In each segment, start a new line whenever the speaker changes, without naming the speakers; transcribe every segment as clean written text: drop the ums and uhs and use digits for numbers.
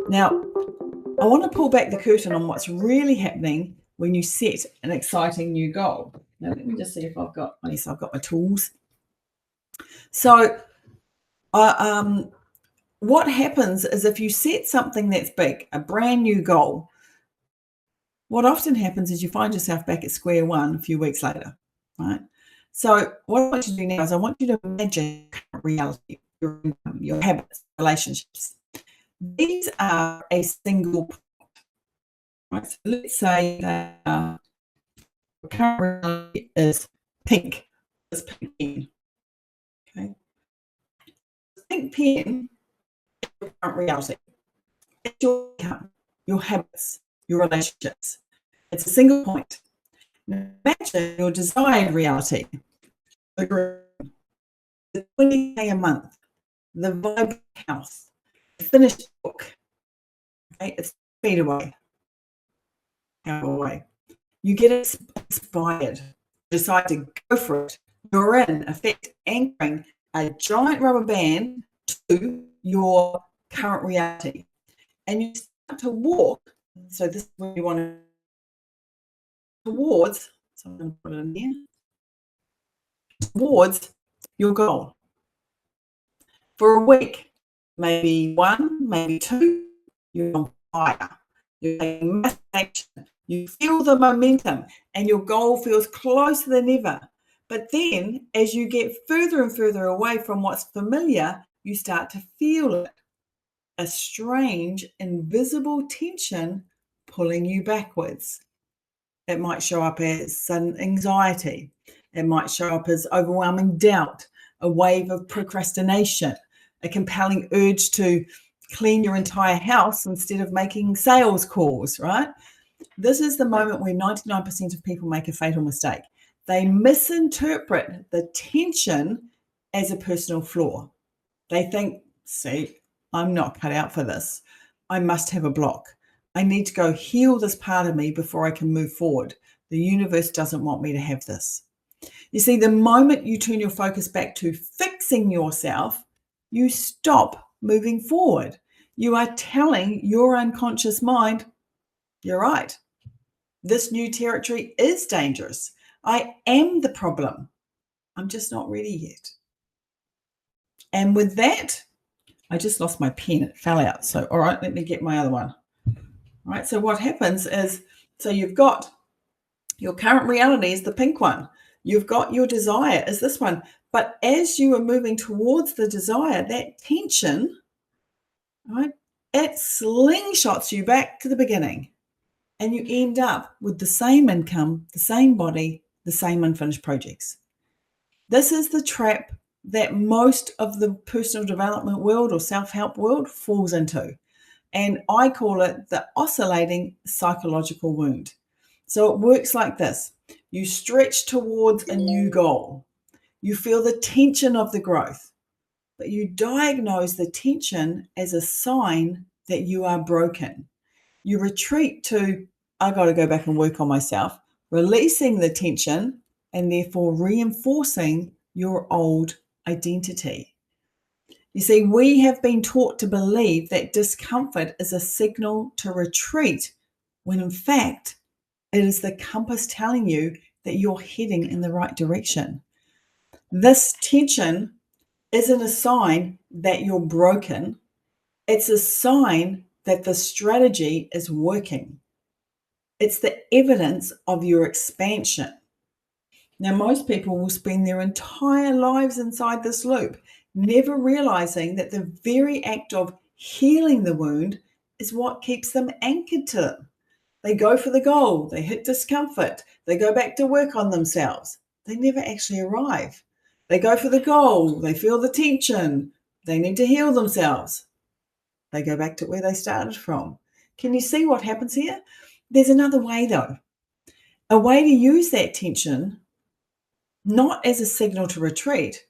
Now, I want to pull back the curtain on what's really happening when you set an exciting new goal. Now, let me just see if I've got my tools. So, what happens is if you set something that's big, a brand new goal, what often happens is you find yourself back at square one a few weeks later, right? So what I want you to do now is I want you to imagine reality, your income, your habits, relationships. These are a single point, right? So let's say that your current reality is pink, this pink pen, okay? Pink pen is your current reality. It's your income, your habits, your relationships. It's a single point. Now imagine your desired reality. The 20K a month, the vibrant house, the finished book. Okay, it's feet away. You get inspired, decide to go for it. You're in effect anchoring a giant rubber band to your current reality. And you start to walk. So this is where you want to towards, so I'm going to put it in here, towards your goal. For a week, maybe one, maybe two, you're on fire. You're taking massive action. You feel the momentum and your goal feels closer than ever. But then as you get further and further away from what's familiar, you start to feel it. A strange, invisible tension pulling you backwards. It might show up as sudden anxiety. It might show up as overwhelming doubt, a wave of procrastination, a compelling urge to clean your entire house instead of making sales calls, right? This is the moment where 99% of people make a fatal mistake. They misinterpret the tension as a personal flaw. They think, see, I'm not cut out for this. I must have a block. I need to go heal this part of me before I can move forward. The universe doesn't want me to have this. You see, the moment you turn your focus back to fixing yourself, you stop moving forward. You are telling your unconscious mind, you're right. This new territory is dangerous. I am the problem. I'm just not ready yet. And with that, I just lost my pen. It fell out. So, all right, let me get my other one. All right, so what happens is, so you've got your current reality is the pink one. You've got your desire is this one. But as you are moving towards the desire, that tension, right, it slingshots you back to the beginning. And you end up with the same income, the same body, the same unfinished projects. This is the trap that most of the personal development world or self-help world falls into. And I call it the oscillating psychological wound. So it works like this. You stretch towards a new goal. You feel the tension of the growth, but you diagnose the tension as a sign that you are broken. You retreat to, I got to go back and work on myself, releasing the tension and therefore reinforcing your old identity. You see, we have been taught to believe that discomfort is a signal to retreat, when in fact, it is the compass telling you that you're heading in the right direction. This tension isn't a sign that you're broken. It's a sign that the strategy is working. It's the evidence of your expansion. Now, most people will spend their entire lives inside this loop, never realizing that the very act of healing the wound is what keeps them anchored to them. They go for the goal, they hit discomfort, they go back to work on themselves. They never actually arrive. They go for the goal, they feel the tension, they need to heal themselves. They go back to where they started from. Can you see what happens here? There's another way though. A way to use that tension, not as a signal to retreat,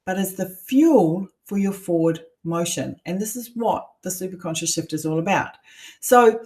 but as the fuel for your forward motion. And this is what the superconscious shift is all about. So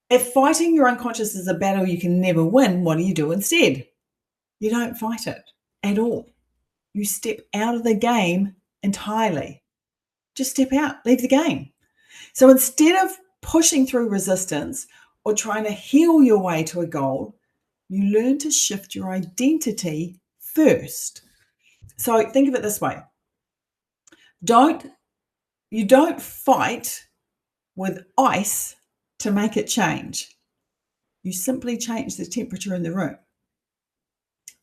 if fighting your unconscious is a battle you can never win, what do you do instead? You don't fight it at all. You step out of the game entirely. just step out, leave the game. So instead of pushing through resistance or trying to heal your way to a goal, you learn to shift your identity first. So think of it this way. You don't fight with ice to make it change. You simply change the temperature in the room.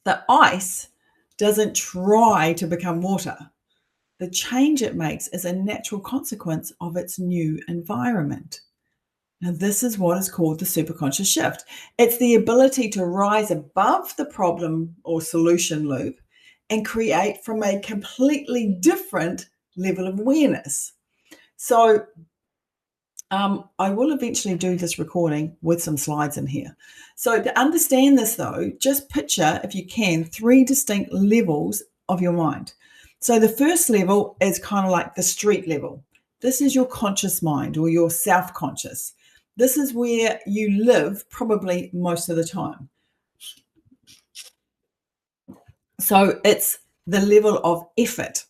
The ice doesn't try to become water. The change it makes is a natural consequence of its new environment. Now, this is what is called the superconscious shift. It's the ability to rise above the problem or solution loop and create from a completely different level of awareness. So, I will eventually do this recording with some slides in here. So to understand this though, just picture, if you can, 3 distinct levels of your mind. So the first level is kind of like the street level. This is your conscious mind or your self-conscious. This is where you live probably most of the time. So it's the level of effort,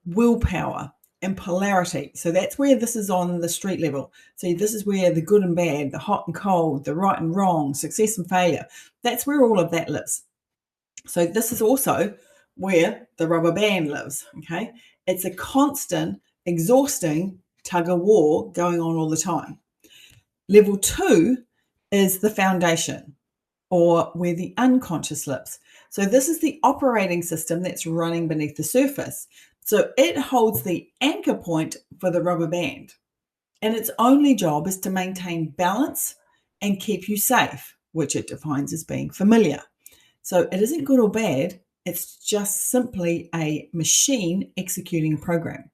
willpower, and polarity. So that's where this is on the street level. So this is where the good and bad, the hot and cold, the right and wrong, success and failure, that's where all of that lives. So this is also where the rubber band lives, okay? It's a constant, exhausting tug of war going on all the time. Level 2 is the foundation, or where the unconscious lives. So this is the operating system that's running beneath the surface. So it holds the anchor point for the rubber band. And its only job is to maintain balance and keep you safe, which it defines as being familiar. So it isn't good or bad. It's just simply a machine executing a program.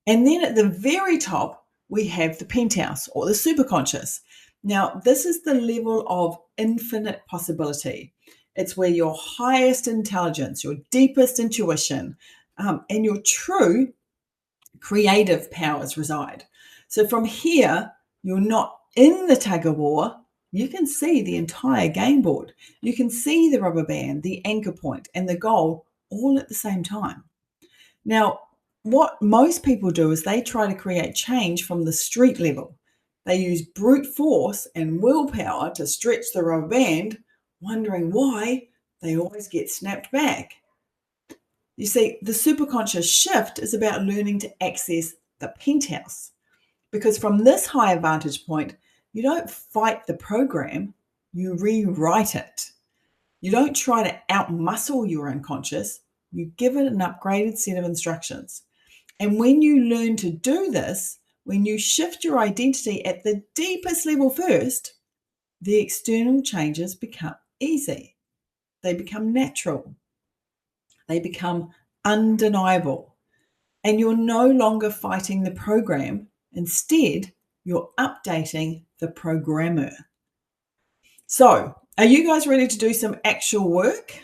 And then at the very top, we have the penthouse or the superconscious. Now, this is the level of infinite possibility. It's where your highest intelligence, your deepest intuition, and your true creative powers reside. So from here, you're not in the tug of war. You can see the entire game board. You can see the rubber band, the anchor point, and the goal all at the same time. Now, what most people do is they try to create change from the street level. They use brute force and willpower to stretch the rubber band, wondering why they always get snapped back. You see, the superconscious shift is about learning to access the penthouse, because from this higher vantage point, you don't fight the program, you rewrite it. You don't try to outmuscle your unconscious, you give it an upgraded set of instructions. And when you learn to do this, when you shift your identity at the deepest level first, the external changes become easy. They become natural. They become undeniable. And you're no longer fighting the program. Instead, you're updating the programmer. So, are you guys ready to do some actual work?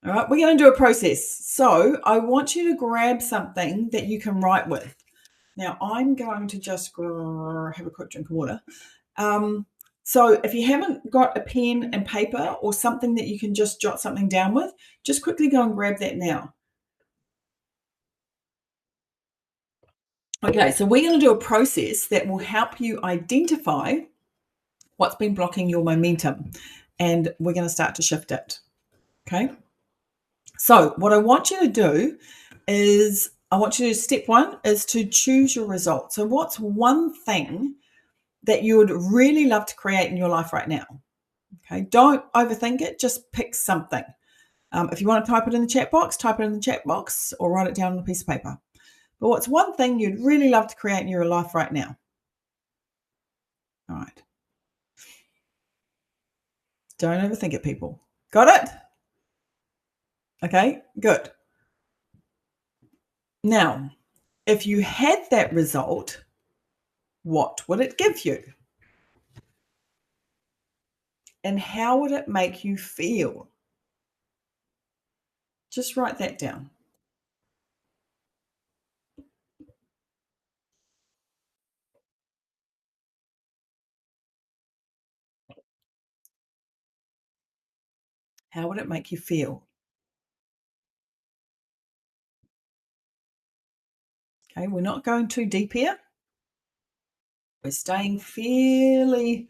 All right, we're going to do a process. So, I want you to grab something that you can write with. Now, I'm going to just have a quick drink of water. So if you haven't got a pen and paper or something that you can just jot something down with, just quickly go and grab that now. Okay, so we're going to do a process that will help you identify what's been blocking your momentum, and we're going to start to shift it. Okay. So what I want you to do is, step 1 is to choose your result. So what's one thing that you would really love to create in your life right now? Okay, don't overthink it, just pick something. If you want to type it in the chat box, type it in the chat box or write it down on a piece of paper. But what's one thing you'd really love to create in your life right now? All right. Don't overthink it, people. Got it? Okay, good. Now, if you had that result, what would it give you? And how would it make you feel? Just write that down. How would it make you feel? Okay, we're not going too deep here. We're staying fairly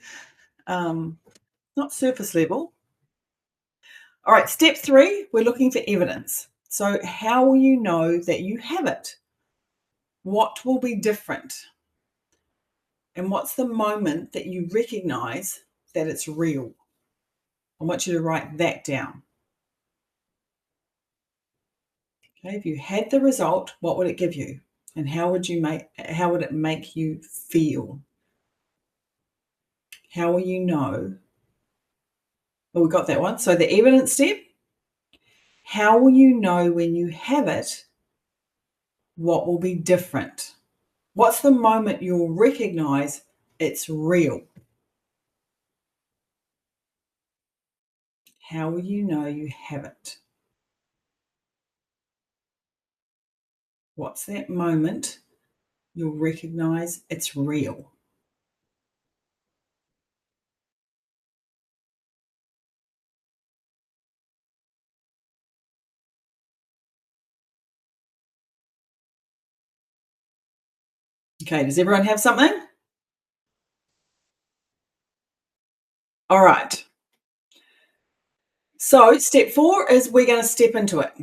not surface level. All right, step 3, we're looking for evidence. So how will you know that you have it? What will be different? And what's the moment that you recognize that it's real? I want you to write that down. Okay, if you had the result, what would it give you? And how would it make you feel? How will you know? Well, we got that one. So the evidence step. How will you know when you have it? What will be different? What's the moment you'll recognize it's real? How will you know you have it? What's that moment you'll recognize it's real? Okay, does everyone have something? All right. So step 4 is we're going to step into it.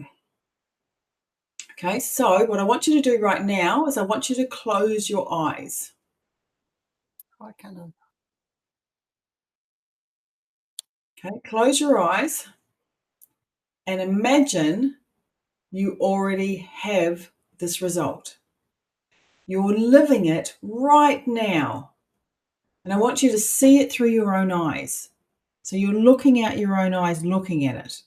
Okay, so what I want you to do right now is I want you to close your eyes. Okay, close your eyes and imagine you already have this result. You're living it right now. And I want you to see it through your own eyes. So you're looking out your own eyes, looking at it.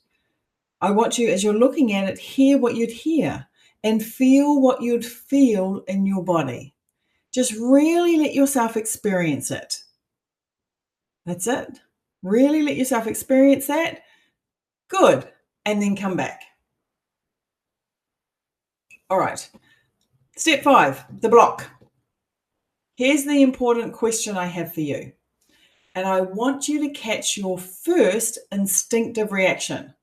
I want you, as you're looking at it, hear what you'd hear and feel what you'd feel in your body. Just really let yourself experience it. That's it. Really let yourself experience that. Good. And then come back. All right. Step 5, the block. Here's the important question I have for you. And I want you to catch your first instinctive reaction.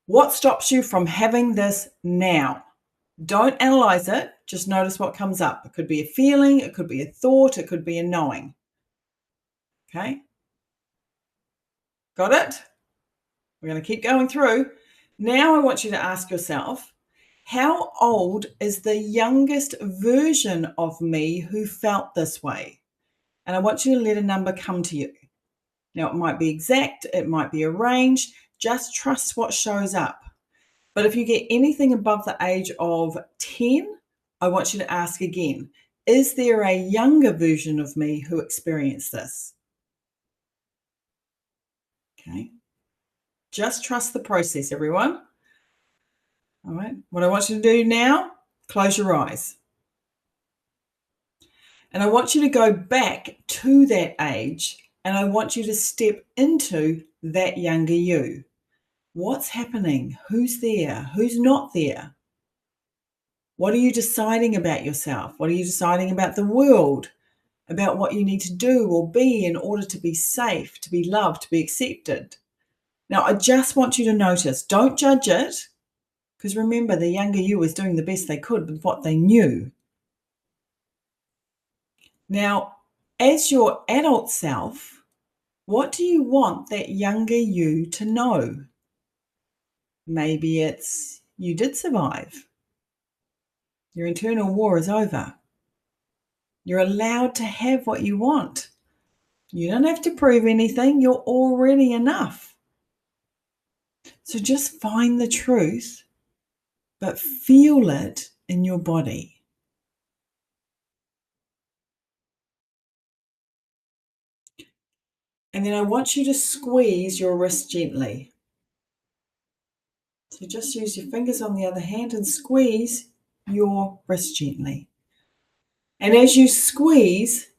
What stops you from having this now? Don't analyze it. Just notice what comes up. It could be a feeling. It could be a thought. It could be a knowing. Okay? Got it? We're going to keep going through. Now I want you to ask yourself, how old is the youngest version of me who felt this way? And I want you to let a number come to you. Now, it might be exact. It might be a range. Just trust what shows up. But if you get anything above the age of 10, I want you to ask again, is there a younger version of me who experienced this? Okay. Just trust the process, everyone. All right. What I want you to do now, close your eyes. And I want you to go back to that age and I want you to step into that younger you. What's happening? Who's there? Who's not there? What are you deciding about yourself? What are you deciding about the world? About what you need to do or be in order to be safe, to be loved, to be accepted? Now, I just want you to notice. Don't judge it, because remember, the younger you was doing the best they could with what they knew. Now, as your adult self, what do you want that younger you to know? Maybe it's you did survive. Your internal war is over. You're allowed to have what you want. You don't have to prove anything. You're already enough. So just find the truth, but feel it in your body. And then I want you to squeeze your wrist gently. So just use your fingers on the other hand and squeeze your wrist gently. And as you squeeze,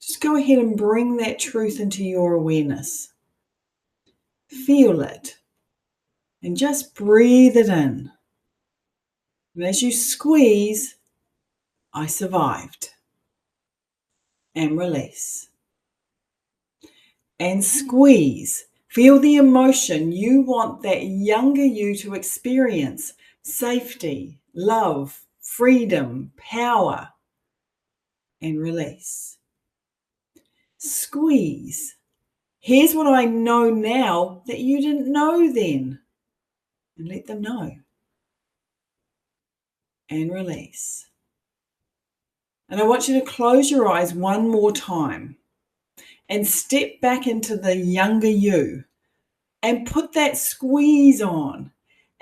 just go ahead and bring that truth into your awareness. Feel it. And just breathe it in. And as you squeeze, I survived. And release. And squeeze. Feel the emotion you want that younger you to experience. Safety, love, freedom, power, and release. Squeeze. Here's what I know now that you didn't know then. And let them know. And release. And I want you to close your eyes one more time and step back into the younger you and put that squeeze on.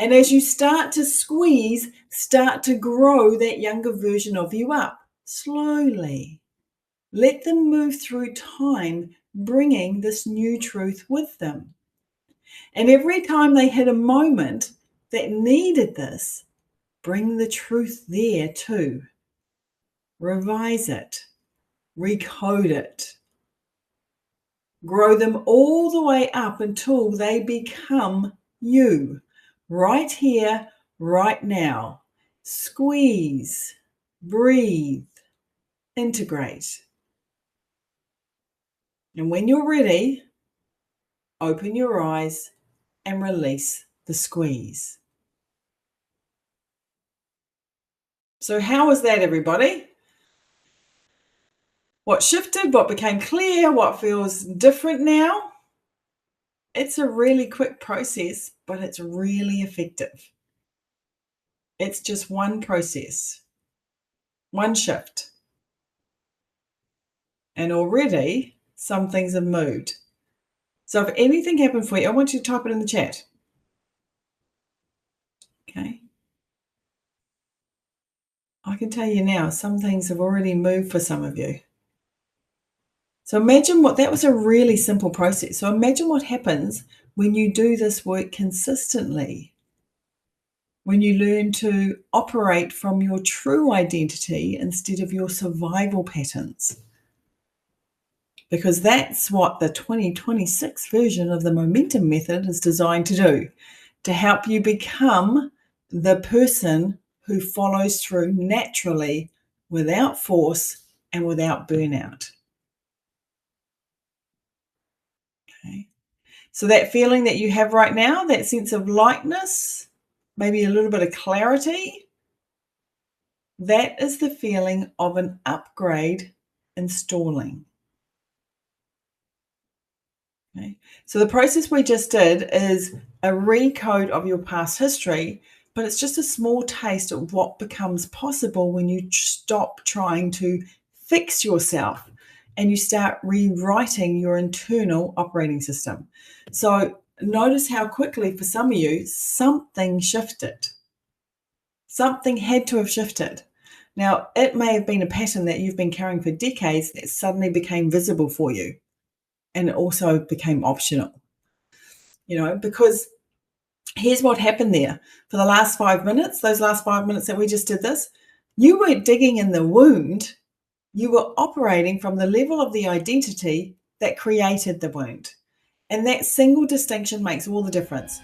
And as you start to squeeze, start to grow that younger version of you up slowly. Let them move through time, bringing this new truth with them. And every time they hit a moment that needed this, bring the truth there too. Revise it, recode it. Grow them all the way up until they become you, right here, right now. Squeeze, breathe, integrate. And when you're ready, open your eyes and release the squeeze. So how was that, everybody? What shifted? What became clear? What feels different now? It's a really quick process, but it's really effective. It's just one process, one shift. And already some things have moved. So if anything happened for you, I want you to type it in the chat. Okay. I can tell you now, some things have already moved for some of you. So imagine that was a really simple process. So imagine what happens when you do this work consistently, when you learn to operate from your true identity instead of your survival patterns. Because that's what the 2026 version of the momentum method is designed to do, to help you become the person who follows through naturally, without force and without burnout. Okay. So that feeling that you have right now, that sense of lightness, maybe a little bit of clarity, that is the feeling of an upgrade installing. Okay. So the process we just did is a recode of your past history, but it's just a small taste of what becomes possible when you stop trying to fix yourself and you start rewriting your internal operating system. So notice how quickly for some of you, something shifted. Something had to have shifted. Now, it may have been a pattern that you've been carrying for decades that suddenly became visible for you. And it also became optional, because here's what happened there. For the last 5 minutes, those last 5 minutes that we just did this, you weren't digging in the wound. You were operating from the level of the identity that created the wound. And that single distinction makes all the difference.